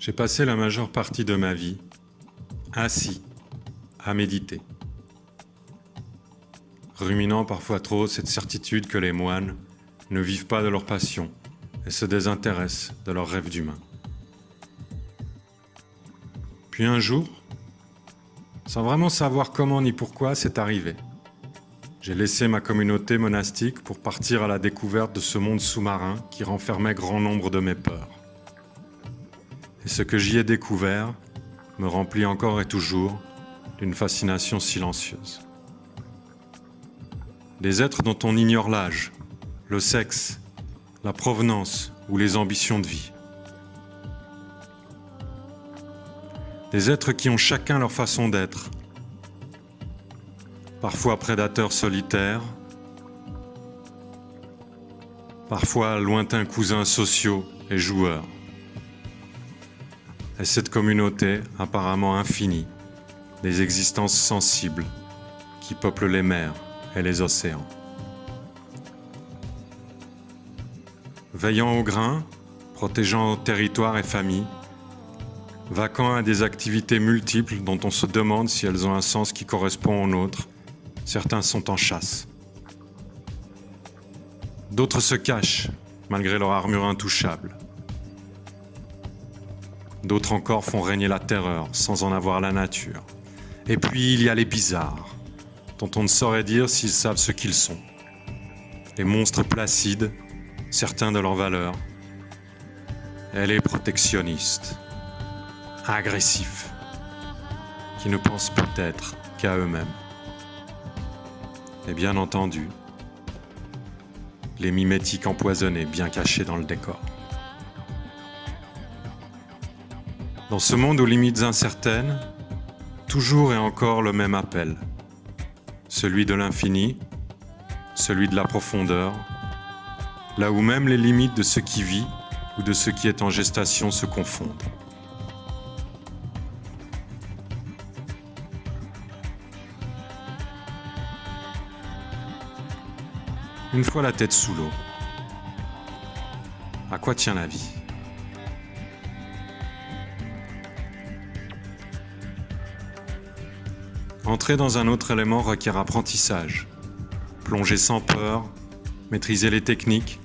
J'ai passé la majeure partie de ma vie assis, à méditer, ruminant parfois trop cette certitude que les moines ne vivent pas de leur passion et se désintéressent de leurs rêves d'humains. Puis un jour, sans vraiment savoir comment ni pourquoi, c'est arrivé. J'ai laissé ma communauté monastique pour partir à la découverte de ce monde sous-marin qui renfermait grand nombre de mes peurs. Et ce que j'y ai découvert me remplit encore et toujours d'une fascination silencieuse. Des êtres dont on ignore l'âge, le sexe, la provenance ou les ambitions de vie. Des êtres qui ont chacun leur façon d'être, parfois prédateurs solitaires, parfois lointains cousins sociaux et joueurs. Et cette communauté apparemment infinie, des existences sensibles qui peuplent les mers et les océans. Veillant au grain, protégeant territoire et famille, vaquant à des activités multiples dont on se demande si elles ont un sens qui correspond au nôtre, certains sont en chasse. D'autres se cachent, malgré leur armure intouchable. D'autres encore font régner la terreur, sans en avoir la nature. Et puis il y a les bizarres, dont on ne saurait dire s'ils savent ce qu'ils sont. Les monstres placides, certains de leur valeur. Et les protectionnistes, agressifs, qui ne pensent peut-être qu'à eux-mêmes. Et bien entendu, les mimétiques empoisonnés bien cachés dans le décor. Dans ce monde aux limites incertaines, toujours et encore le même appel. Celui de l'infini, celui de la profondeur, là où même les limites de ce qui vit ou de ce qui est en gestation se confondent. Une fois la tête sous l'eau, à quoi tient la vie ? Entrer dans un autre élément requiert apprentissage, plonger sans peur, maîtriser les techniques,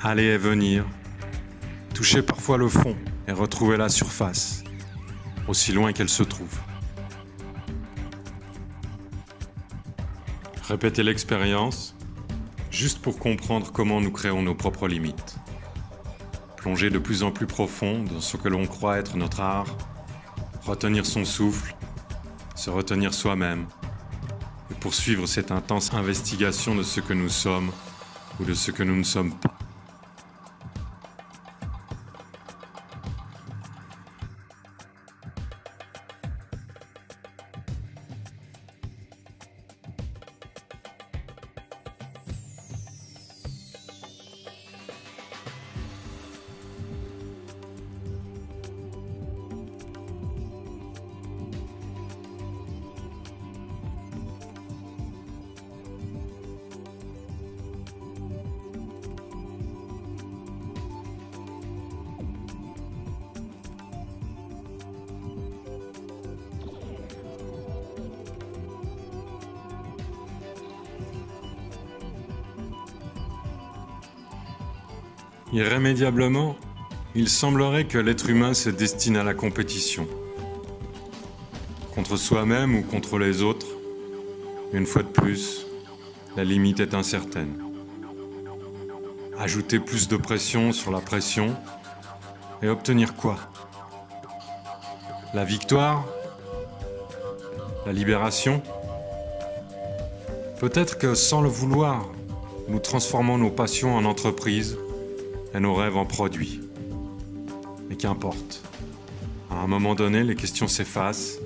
aller et venir, toucher parfois le fond et retrouver la surface, aussi loin qu'elle se trouve. Répéter l'expérience, juste pour comprendre comment nous créons nos propres limites. Plonger de plus en plus profond dans ce que l'on croit être notre art, retenir son souffle, se retenir soi-même et poursuivre cette intense investigation de ce que nous sommes ou de ce que nous ne sommes pas. Irrémédiablement, il semblerait que l'être humain se destine à la compétition. Contre soi-même ou contre les autres, une fois de plus, la limite est incertaine. Ajouter plus de pression sur la pression et obtenir quoi ? La victoire ? La libération ? Peut-être que sans le vouloir, nous transformons nos passions en entreprises et nos rêves en produits. Mais qu'importe. À un moment donné, les questions s'effacent,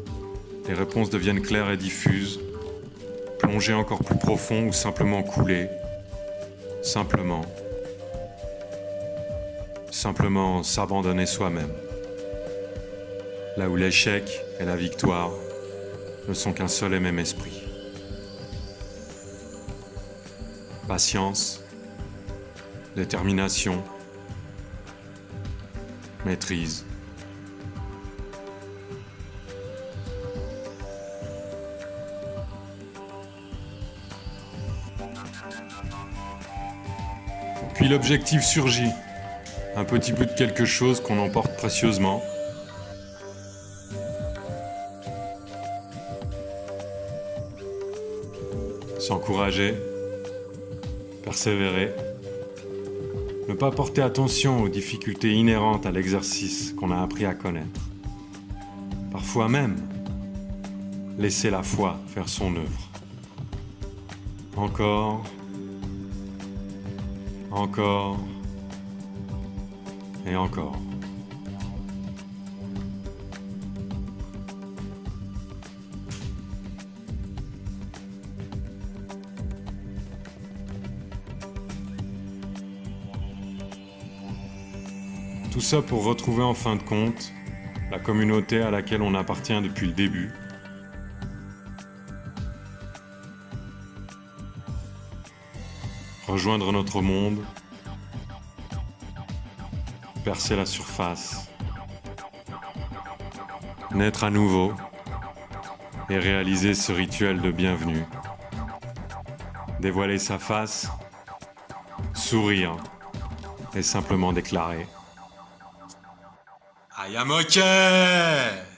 les réponses deviennent claires et diffuses, plonger encore plus profond ou simplement couler, simplement s'abandonner soi-même. Là où l'échec et la victoire ne sont qu'un seul et même esprit. Patience, détermination, maîtrise, Puis l'objectif surgit. Un petit bout de quelque chose qu'on emporte précieusement. S'encourager, persévérer, ne pas porter attention aux difficultés inhérentes à l'exercice qu'on a appris à connaître. Parfois même, laisser la foi faire son œuvre. Encore, encore et encore. Tout ça pour retrouver en fin de compte la communauté à laquelle on appartient depuis le début. Rejoindre notre monde, percer la surface, naître à nouveau et réaliser ce rituel de bienvenue. Dévoiler sa face, sourire et simplement déclarer: I am okay!